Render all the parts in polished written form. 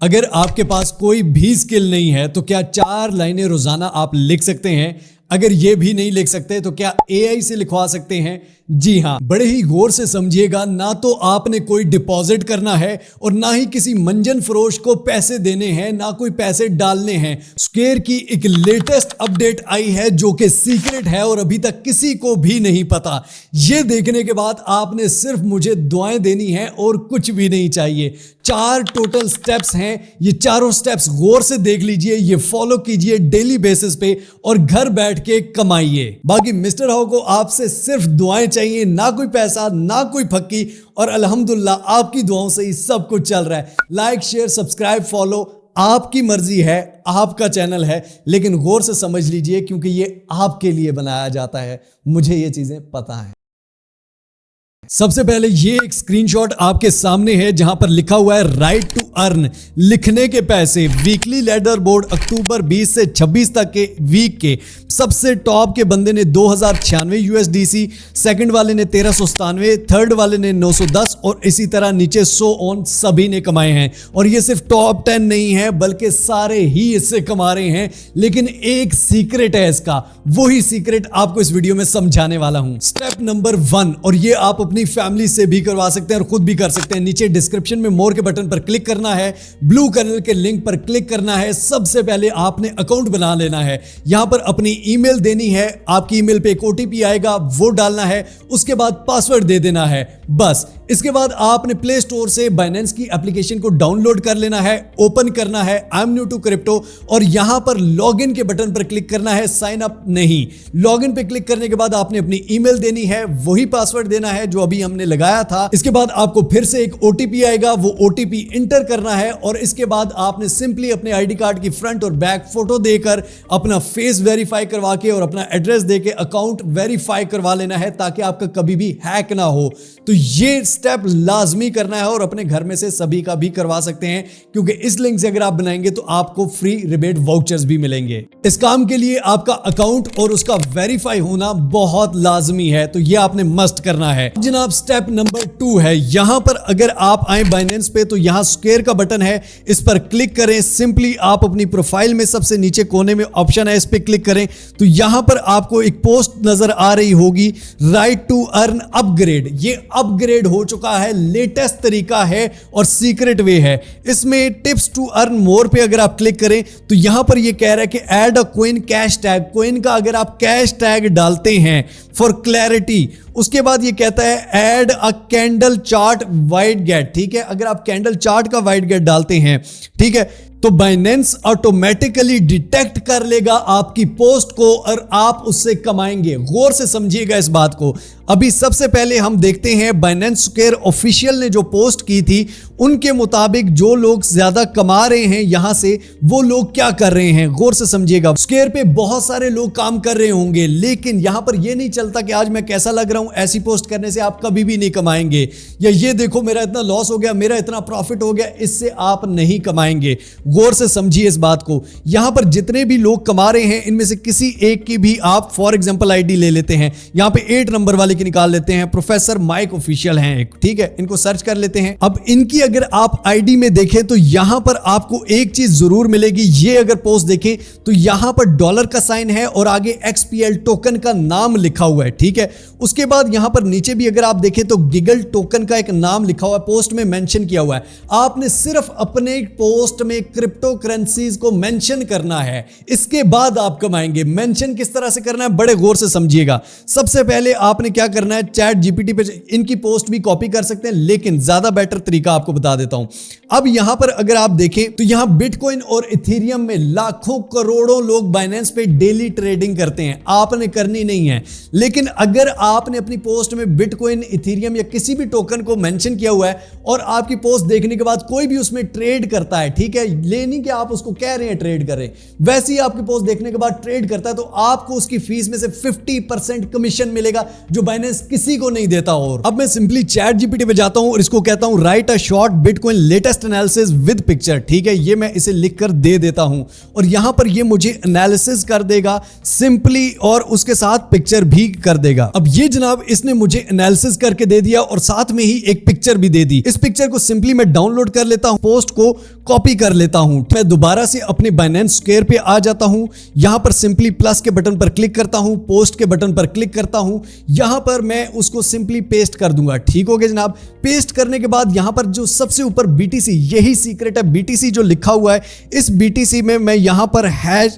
अगर आपके पास कोई भी स्किल नहीं है तो क्या 4 लाइनें रोजाना आप लिख सकते हैं? अगर ये भी नहीं लिख सकते तो क्या एआई से लिखवा सकते हैं? जी हां, बड़े ही गौर से समझिएगा। ना तो आपने कोई डिपॉजिट करना है और ना ही किसी मंजन फरोश को पैसे देने हैं, ना कोई पैसे डालने हैं। स्क्वेयर की एक लेटेस्ट अपडेट आई है जो कि सीक्रेट है और अभी तक किसी को भी नहीं पता। यह देखने के बाद आपने सिर्फ मुझे दुआएं देनी है और कुछ भी नहीं चाहिए। 4 टोटल स्टेप्स हैं, ये चारों स्टेप्स गौर से देख लीजिए, ये फॉलो कीजिए डेली बेसिस पे और घर बैठ के कमाइए। बाकी मिस्टर हाउ को आपसे सिर्फ दुआएं चाहिए, ना कोई पैसा, ना कोई फक्की, और अल्हम्दुलिल्लाह आपकी दुआओं से ही सब कुछ चल रहा है। लाइक, शेयर, सब्सक्राइब, फॉलो आपकी मर्जी है, आपका चैनल है, लेकिन गौर से समझ लीजिए क्योंकि ये आपके लिए बनाया जाता है। मुझे ये चीजें पता है। सबसे पहले ये एक स्क्रीनशॉट आपके सामने है जहां पर लिखा हुआ है राइट टू अर्न, लिखने के पैसे। वीकली लेडर बोर्ड अक्टूबर 20 से 26 तक के वीक के सबसे टॉप के बंदे ने 2096 यूएसडीसी, सेकंड वाले ने 1397, थर्ड वाले ने 910 और इसी तरह नीचे 100 ऑन सभी ने कमाए हैं। और ये सिर्फ टॉप 10 नहीं है बल्कि सारे ही इससे कमा रहे हैं। लेकिन एक सीक्रेट है इसका, वही सीक्रेट आपको इस वीडियो में समझाने वाला हूं। स्टेप नंबर 1, और ये आप अपनी फैमिली से भी करवा सकते हैं और खुद भी कर सकते हैं। नीचे डिस्क्रिप्शन में मोर के बटन पर क्लिक करना है, ब्लू कलर के लिंक पर क्लिक करना है। सबसे पहले आपने अकाउंट बना लेना है, यहां पर अपनी ईमेल देनी है, आपकी ईमेल पे एक ओटीपी आएगा, वो डालना है, उसके बाद पासवर्ड दे देना है, बस। इसके बाद आपने प्ले स्टोर से बाइनेंस की एप्लीकेशन को डाउनलोड कर लेना है, ओपन करना है I am new to crypto और यहां पर लॉगिन के बटन पर क्लिक करना है, साइन अप नहीं। लॉगिन पे क्लिक करने के बाद आपने अपनी ईमेल देनी है, वही पासवर्ड देना है जो अभी हमने लगाया था। इसके बाद आपको फिर से एक ओटीपी आएगा, वो ओटीपी इंटर करना है और इसके बाद आपने सिंपली अपने आईडी कार्ड की फ्रंट और बैक फोटो देकर अपना फेस वेरीफाई करवा के और अपना एड्रेस देके अकाउंट वेरीफाई करवा लेना है ताकि आपका कभी भी हैक ना हो। तो ये स्टेप लाजमी करना है और अपने घर में से सभी का भी करवा सकते हैं क्योंकि इस लिंक से अगर आप बनाएंगे तो आपको फ्री रिबेट वाउचर्स भी मिलेंगे। इस काम के लिए आपका अकाउंट और उसका वेरीफाई होना बहुत लाजमी है, तो ये आपने मस्ट करना है। जनाब स्टेप नंबर 2 है, यहां पर अगर आप आए बाइनेंस पे तो यहां स्क्वायर का बटन है, इस पर क्लिक करें। सिंपली आप अपनी प्रोफाइल में सबसे नीचे कोने में ऑप्शन है, इस पर क्लिक करें तो यहां पर आपको एक पोस्ट नजर आ रही होगी, राइट टू अर्न अपग्रेड। ये अपग्रेड हो चुका है, लेटेस्ट तरीका है और सीक्रेट वे है। इसमें टिप्स टू अर्न मोर पे अगर आप क्लिक करें तो यहां पर ये कह रहा है कि ऐड अ कोइन कैश टैग। कोइन का अगर आप कैश टैग डालते हैं फॉर क्लैरिटी, उसके बाद ये कहता है add a candle chart widget. ठीक है, अगर आप कैंडल चार्ट का वाइड गेट डालते हैं, ठीक है, तो बाइनेंस ऑटोमेटिकली डिटेक्ट कर लेगा आपकी पोस्ट को और आप उससे कमाएंगे। गौर से समझिएगा इस बात को। अभी सबसे पहले हम देखते हैं बाइनेंस स्क्वायर ऑफिशियल ने जो पोस्ट की थी उनके मुताबिक जो लोग ज्यादा कमा रहे हैं यहां से, वो लोग क्या कर रहे हैं, गौर से समझिएगा। स्क्वायर पे बहुत सारे लोग काम कर रहे होंगे लेकिन यहां पर यह नहीं चलता कि आज मैं कैसा लग रहा हूं, ऐसी पोस्ट करने से आप कभी भी नहीं कमाएंगे, या ये देखो मेरा इतना लॉस हो गया, मेरा इतना प्रॉफिट हो गया, इससे आप नहीं कमाएंगे। गौर से समझिए इस बात को। यहां पर जितने भी लोग कमा रहे हैं इनमें से किसी एक की भी आप फॉर एग्जांपल आईडी ले लेते हैं, यहां पे 8 नंबर वाले की निकाल लेते हैं, प्रोफेसर माइक ऑफिशियल हैं एक, ठीक है, इनको सर्च कर लेते हैं। अब इनकी अगर आप आईडी में देखें तो यहां पर आपको एक चीज जरूर मिलेगी, ये अगर पोस्ट देखें तो यहां पर डॉलर का साइन है और आगे XPL टोकन का नाम लिखा हुआ है, ठीक है। उसके बाद यहां पर नीचे भी अगर आप देखें तो गिगल टोकन का एक नाम लिखा हुआ है, पोस्ट में मेंशन किया हुआ है। आपने सिर्फ अपने पोस्ट में क्रिप्टो करेंसीज को मेंशन करना है, इसके बाद आप कमाएंगे। मेंशन किस तरह से करना है बड़े गौर से समझिएगा। सबसे पहले आपने क्या करना है, चैट जीपीटी पे इनकी पोस्ट भी कॉपी कर सकते हैं लेकिन ज्यादा बेटर तरीका आपको बता देता हूं। अब यहां पर अगर आप देखें तो यहां बिटकॉइन और इथेरियम में लाखों करोड़ों लोग बाइनेंस पे डेली ट्रेडिंग करते हैं, आपने करनी नहीं है। लेकिन अगर आपने अपनी पोस्ट में बिटकॉइन, इथेरियम या किसी भी टोकन को मेंशन किया हुआ है और आपकी पोस्ट देखने के बाद कोई भी उसमें ट्रेड करता है, ठीक है, लेनी कि आप उसको कह रहे हैं ट्रेड करें, वैसे ही आपकी पोस्ट देखने के बाद ट्रेड करता है तो आपको उसकी फीस में से 50% कमीशन मिलेगा जो बाइनेंस किसी को नहीं देता। और अब मैं सिंपली चैट जीपीटी पे जाता हूं और इसको कहता हूं right a short spot bitcoin latest analysis with picture. ठीक है, ये मैं इसे लिख कर दे देता हूं और यहां पर ये मुझे एनालिसिस कर देगा सिंपली और उसके साथ पिक्चर भी कर देगा। अब ये जनाब इसने मुझे एनालिसिस करके दे दिया और साथ में ही एक पिक्चर भी दे दी। इस पिक्चर को सिंपली मैं डाउनलोड कर लेता हूं, पोस्ट को कॉपी कर लेता हूं। मैं दोबारा से अपने बाइनेंस स्क्वायर पे आ जाता हूं, यहां पर सिंपली प्लस के बटन पर क्लिक करता हूं, पोस्ट के बटन पर क्लिक करता हूं, यहां पर मैं उसको सिंपली पेस्ट कर दूंगा। ठीक हो गया जनाब। पेस्ट करने के बाद यहां पर जो सबसे ऊपर बीटीसी, यही सीक्रेट है, बीटीसी जो लिखा हुआ है, इस बीटीसी में मैं यहां पर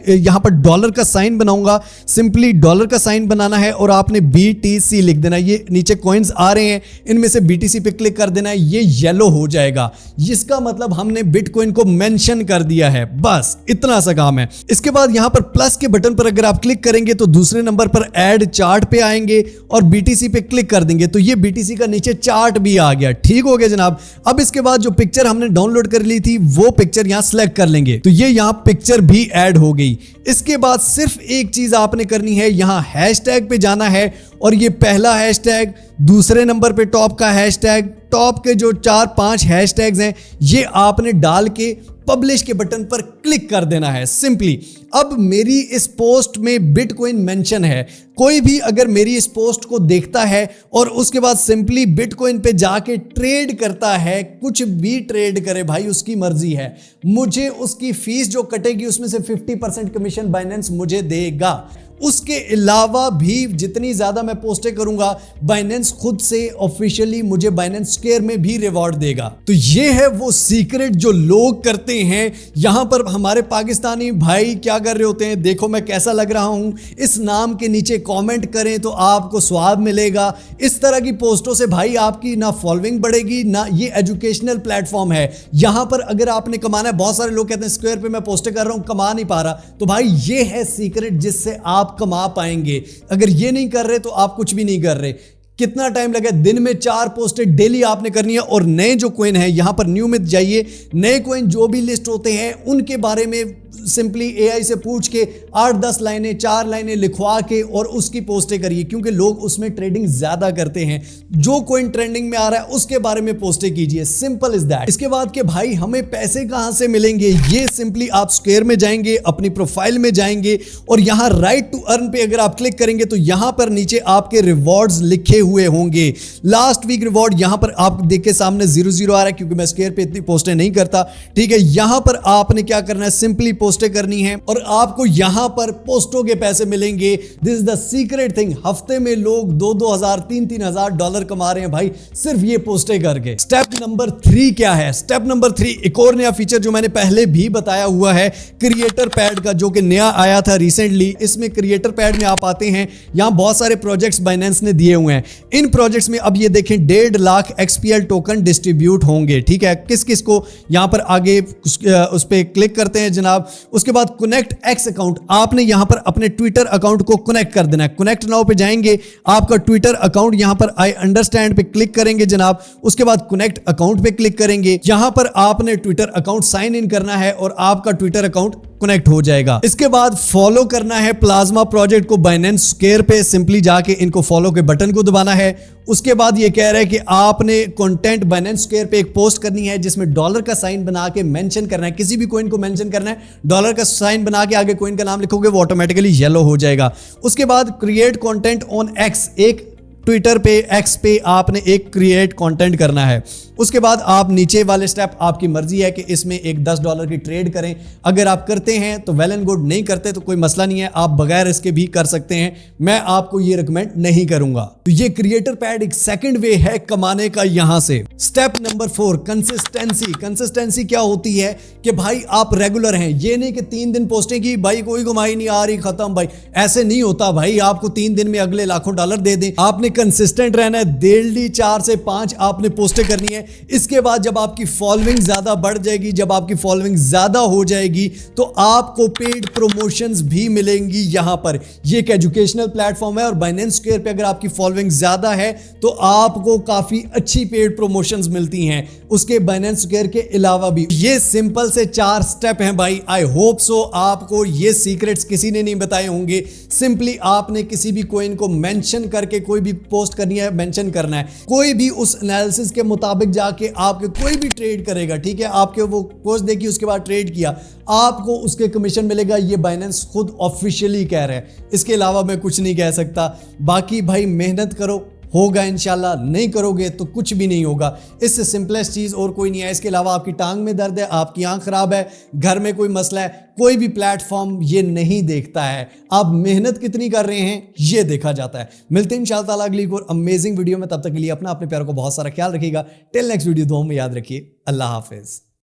यहां पर डॉलर का साइन बनाऊंगा। सिंपली डॉलर का साइन बनाना है और आपने बीटीसी लिख देना। ये नीचे कॉइन्स आ रहे हैं, इनमें से बीटीसी पे क्लिक कर देना है, ये येलो हो जाएगा। इसका मतलब हमने बिटकॉइन को मेंशन कर दिया है। बस इतना सा काम है। इसके बाद यहां पर प्लस के बटन पर अगर आप क्लिक करेंगे तो दूसरे नंबर पर ऐड चार्ट पे आएंगे और बीटीसी पे क्लिक कर देंगे तो ये बीटीसी का नीचे चार्ट भी आ गया। ठीक हो गया जनाब। अब इसके बाद जो पिक्चर हमने डाउनलोड कर ली थी वो पिक्चर यहां सेलेक्ट कर लेंगे तो ये यहां पिक्चर भी ऐड हो गई। इसके बाद सिर्फ एक चीज आपने करनी है, यहां हैशटैग पे जाना है और ये पहला हैशटैग, दूसरे नंबर पे टॉप का हैशटैग, टॉप के जो 4-5 हैशटैग्स हैं ये आपने डाल के पब्लिश के बटन पर क्लिक कर देना है सिंपली। अब मेरी इस पोस्ट में बिटकॉइन मेंशन है, कोई भी अगर मेरी इस पोस्ट को देखता है और उसके बाद सिंपली बिटकॉइन पे जाके ट्रेड करता है, कुछ भी ट्रेड करे भाई, उसकी मर्जी है, मुझे उसकी फीस जो कटेगी उसमें से 50% कमीशन बाइनेंस मुझे देगा। उसके अलावा भी जितनी ज्यादा मैं पोस्टें करूंगा बाइनेंस खुद से ऑफिशियली मुझे बाइनेंस स्क्वायर में भी रिवॉर्ड देगा। तो ये है वो सीक्रेट जो लोग करते हैं। यहां पर हमारे पाकिस्तानी भाई क्या कर रहे होते हैं, देखो मैं कैसा लग रहा हूं, इस नाम के नीचे कमेंट करें तो आपको स्वाब मिलेगा। इस तरह की पोस्टों से भाई आपकी ना फॉलोइंग बढ़ेगी ना ये एजुकेशनल प्लेटफॉर्म है। यहां पर अगर आपने कमाना है, बहुत सारे लोग कहते हैं स्क्वायर पे मैं पोस्टें कर रहा हूं कमा नहीं पा रहा, तो भाई ये है सीक्रेट जिससे आप कमा पाएंगे। अगर ये नहीं कर रहे तो आप कुछ भी नहीं कर रहे। कितना टाइम लगे, दिन में 4 पोस्टें डेली आपने करनी है। और नए जो कॉइन है यहां पर न्यू में जाइए, नए कॉइन जो भी लिस्ट होते हैं उनके बारे में सिंपली एआई से पूछ के 8-10 लाइनें 4 लाइनें लिखवा के और उसकी पोस्टें करिए, क्योंकि लोग उसमें ट्रेडिंग ज्यादा करते हैं। जो कॉइन ट्रेंडिंग में आ रहा है उसके बारे में पोस्टें कीजिए, सिंपल इज दैट। इसके बाद के भाई हमें पैसे कहां से मिलेंगे, ये सिंपली आप स्क्वायर में जाएंगे, अपनी प्रोफाइल में जाएंगे और यहां राइट टू अर्न पे अगर आप क्लिक करेंगे तो यहां पर नीचे आपके रिवॉर्ड्स लिखे हुए होंगे। लास्ट वीक रिवॉर्ड यहां पर आप देख के सामने 0-0 आ रहा है, क्योंकि मैं स्क्वायर पे इतनी पोस्टें नहीं करता। ठीक है, यहां पर आपने क्या करना है, सिंपली पोस्टें करनी है और आपको यहां पर पोस्टों के पैसे मिलेंगे। This is the secret thing. हफ्ते में लोग 2-2 हजार 3-3 हजार डॉलर कमा रहे हैं भाई सिर्फ ये पोस्टें करके। स्टेप नंबर 3 क्या है? स्टेप नंबर 3 एक और नया फीचर जो मैंने पहले भी बताया हुआ है, क्रिएटर पैड का, जो कि नया आया था रिसेंटली। इसमें क्रिएटर पैड में आप आते हैं, यहां बहुत सारे प्रोजेक्ट्स बाइनेंस ने दिए हुए हैं। इन प्रोजेक्ट्स में अब ये देखें 1.5 लाख XPL टोकन डिस्ट्रीब्यूट होंगे। ठीक है, किस किस को, यहां पर आगे उस पर क्लिक करते हैं जनाब। उसके बाद कनेक्ट एक्स अकाउंट, आपने यहां पर अपने ट्विटर अकाउंट को कनेक्ट कर देना है। कनेक्ट नाउ पे जाएंगे, आपका ट्विटर अकाउंट यहां पर आई अंडरस्टैंड पे क्लिक करेंगे जनाब। उसके बाद कनेक्ट अकाउंट पे क्लिक करेंगे, यहां पर आपने ट्विटर अकाउंट साइन इन करना है और आपका ट्विटर अकाउंट कनेक्ट हो जाएगा। इसके बाद फॉलो करना है प्लाज्मा प्रोजेक्ट को बाइनेंस स्क्वायर पे, सिंपली जाके इनको फॉलो के बटन को दबाना है। उसके बाद ये कह रहा है कि आपने कंटेंट बाइनेंस स्क्वायर पे एक पोस्ट करनी है जिसमें डॉलर का साइन बना के मेंशन करना है, किसी भी कॉइन को मेंशन करना है, डॉलर का साइन बना के आगे कॉइन का नाम लिखोगे वो ऑटोमेटिकली येलो हो जाएगा। उसके बाद क्रिएट कंटेंट ऑन एक्स, एक ट्विटर पे एक्स पे आपने एक क्रिएट कंटेंट करना है। उसके बाद आप नीचे वाले स्टेप आपकी मर्जी है कि इसमें एक $10 की ट्रेड करें। अगर आप करते हैं तो वेल एंड गुड, नहीं करते तो कोई मसला नहीं है, आप बगैर इसके भी कर सकते हैं। मैं आपको ये रिकमेंड नहीं करूंगा। तो ये क्रिएटर पैड एक सेकंड वे है कमाने का यहां से। Step number 4 consistency. कंसिस्टेंसी क्या होती है कि भाई आप रेगुलर हैं, ये नहीं कि 3 दिन पोस्टें की भाई कोई कमाई नहीं आ रही खत्म, भाई ऐसे नहीं होता भाई। आपको 3 दिन में अगले लाखों डॉलर दे दें, आपने कंसिस्टेंट रहना है, डेली 4 से 5 आपने पोस्टें करनी है। इसके बाद जब आपकी फॉलोइंग ज्यादा बढ़ जाएगी, जब आपकी फॉलोइंग ज्यादा हो जाएगी तो आपको पेड प्रमोशंस भी मिलेंगी। यहां पर ये एक एजुकेशनल प्लेटफॉर्म है और बाइनेंस स्क्वायर पे अगर आपकी फॉलोइंग ज्यादा है तो आपको काफी अच्छी पेड प्रमोशंस मिलती हैं, उसके बाइनेंस स्क्वायर के अलावा भी। ये सिंपल से 4 स्टेप हैं भाई। आई होप सो आपको ये सीक्रेट्स किसी ने नहीं बताए होंगे। सिंपली आपने किसी भी कॉइन को मेंशन करके कोई भी पोस्ट करनी है, मेंशन करना है। कोई भी उस एनालिसिस के मुताबिक जाके आपके कोई भी ट्रेड करेगा, ठीक है, आपके वो पोस्ट देखी उसके बाद ट्रेड किया, आपको उसके कमीशन मिलेगा। ये बाइनेंस खुद ऑफिशियली कह रहे हैं, इसके अलावा मैं कुछ नहीं कह सकता। बाकी भाई मेहनत करो, होगा इंशाल्लाह, नहीं करोगे तो कुछ भी नहीं होगा। इससे सिंपलेस्ट चीज़ और कोई नहीं है। इसके अलावा आपकी टांग में दर्द है, आपकी आंख खराब है, घर में कोई मसला है, कोई भी प्लेटफॉर्म ये नहीं देखता है आप मेहनत कितनी कर रहे हैं, ये देखा जाता है। मिलते हैं इंशाल्लाह ताला अगली और अमेजिंग वीडियो में। तब तक के लिए अपने प्यारों को बहुत सारा ख्याल रखिएगा। टिल नेक्स्ट वीडियो, दुआ में याद रखिए। अल्लाह हाफिज।